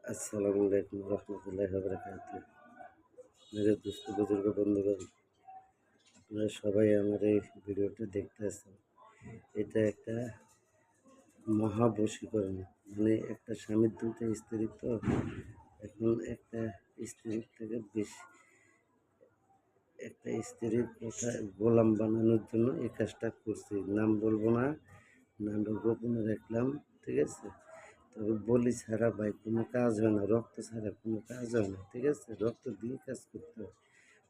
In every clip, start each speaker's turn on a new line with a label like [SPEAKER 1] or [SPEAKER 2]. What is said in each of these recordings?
[SPEAKER 1] अस्सलामु अलैकुम রহমতুল্লাহি ওয়া বারাকাতুহু। मेरे दोस्त बुजुर्ग বন্ধুগণ, আপনারা সবাই আমার এই ভিডিওটা দেখতেছেন। এটা একটা মহা বশীকরণ, মানে একটা স্বামীর দুইটা স্ত্রী, তো এখন একটা স্ত্রীর থেকে বেশি একটা স্ত্রীর কথা গোলাম বানানোর জন্য এই কাজটা করছি। নাম বলবো না, নামটা গোপনে রাখলাম, ঠিক আছে? তবে বলি ছাড়া ভাই কোনো কাজ হয় না, রক্ত ছাড়া কোনো কাজ হয় না, ঠিক আছে? রক্ত দিয়ে কাজ করতে হয়।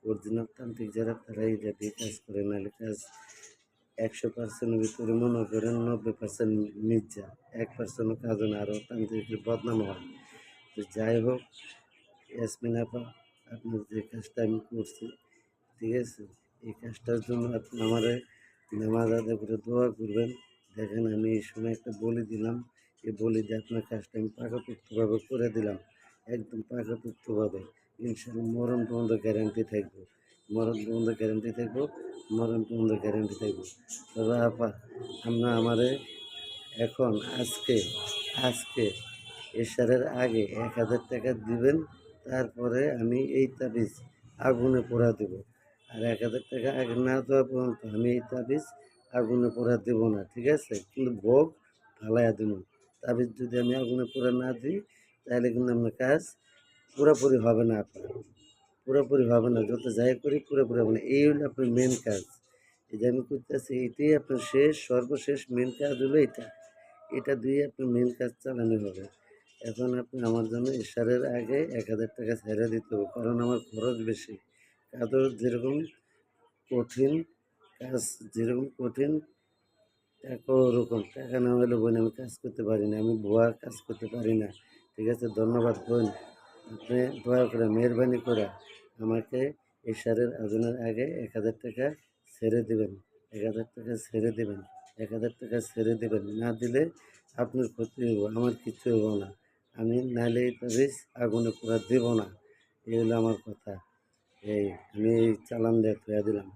[SPEAKER 1] অরিজিনাল তান্ত্রিক যারা তারা এটা দিয়ে কাজ করে, নাহলে কাজ 100%-এর ভিতরে মনে করেন 90% মিথ্যা যায়, 1%-ও কাজ হয় না, আরও তান্ত্রিকের বদনাম হয়। তো যাই হোক, ইয়াসমিন আপা, আপনার যে কাজটা আমি করছি, ঠিক আছে, এই কাজটার জন্য আপনি আমারে নামাজ আদায় করে দোয়া করবেন। দেখেন, আমি এই সময় একটা বলি দিলাম, এই বলি দিয়ে আপনার কাজটা আমি পাকাপোক্তভাবে করে দিলাম, একদম পাকাপোক্তভাবে। ইনশাআল্লাহ মরণ পর্যন্ত গ্যারান্টি থাকবো, মরণ পর্যন্ত গ্যারান্টি থাকবো, মরণ পর্যন্ত গ্যারান্টি থাকবো। তবে আপা, আপনার আমারে এখন আজকে আজকে এশারের আগে 1000 টাকা দিবেন, তারপরে আমি এই তাবিজ আগুনে পোড়া দেব। আর 1000 টাকা আগে না দেওয়া পর্যন্ত আমি এই তাবিজ আগুনে পোড়া দেব না, ঠিক আছে? কিন্তু ভোগ ফালাইয়া দেব। তাবিজ যদি আমি আগুনে পোড়া না দিই, তাহলে কিন্তু আপনার কাজ পুরোপুরি হবে না আপনার, পুরোপুরি হবে না। যত যাই করি পুরোপুরি হবে না। এই হলো আপনার মেন কাজ। এই যে আমি করতেছি, এটাই আপনার সর্বশেষ মেন কাজ হলো এটা। এটা দিয়ে আপনার মেন কাজ চালানো হবে। এখন আপনি আমার জন্য ইশারের আগে 1000 টাকা ছেড়ে দিতে হবে, কারণ আমার খরচ বেশি। কাজও যেরকম কঠিন, কাজ যেরকম কঠিন, টাকাও ওরকম। টাকা না হলে বোন আমি কাজ করতে পারি না, আমি ভুয়া কাজ করতে পারি না, ঠিক আছে? ধন্যবাদ বোন, আপনি দয়া করে মেহরবানি করে আমাকে ইশারের আজানের আগে 1000 টাকা ছেড়ে দেবেন, 1000 টাকা ছেড়ে দেবেন, 1000 টাকা ছেড়ে দেবেন। না দিলে আপনার ক্ষতি হইব, আমার কিচ্ছু হইব না। আমি নাহলে এই তাবিজ আগুনে পুরা দেব না। এই হলো আমার কথা। এই আমি এই চালান দিয়ে থুয়া দিলাম।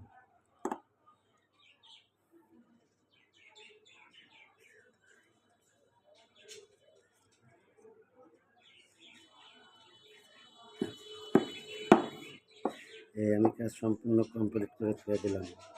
[SPEAKER 1] এই আমি কাজ সম্পূর্ণ কমপ্লিট করে থুয়া দিলাম।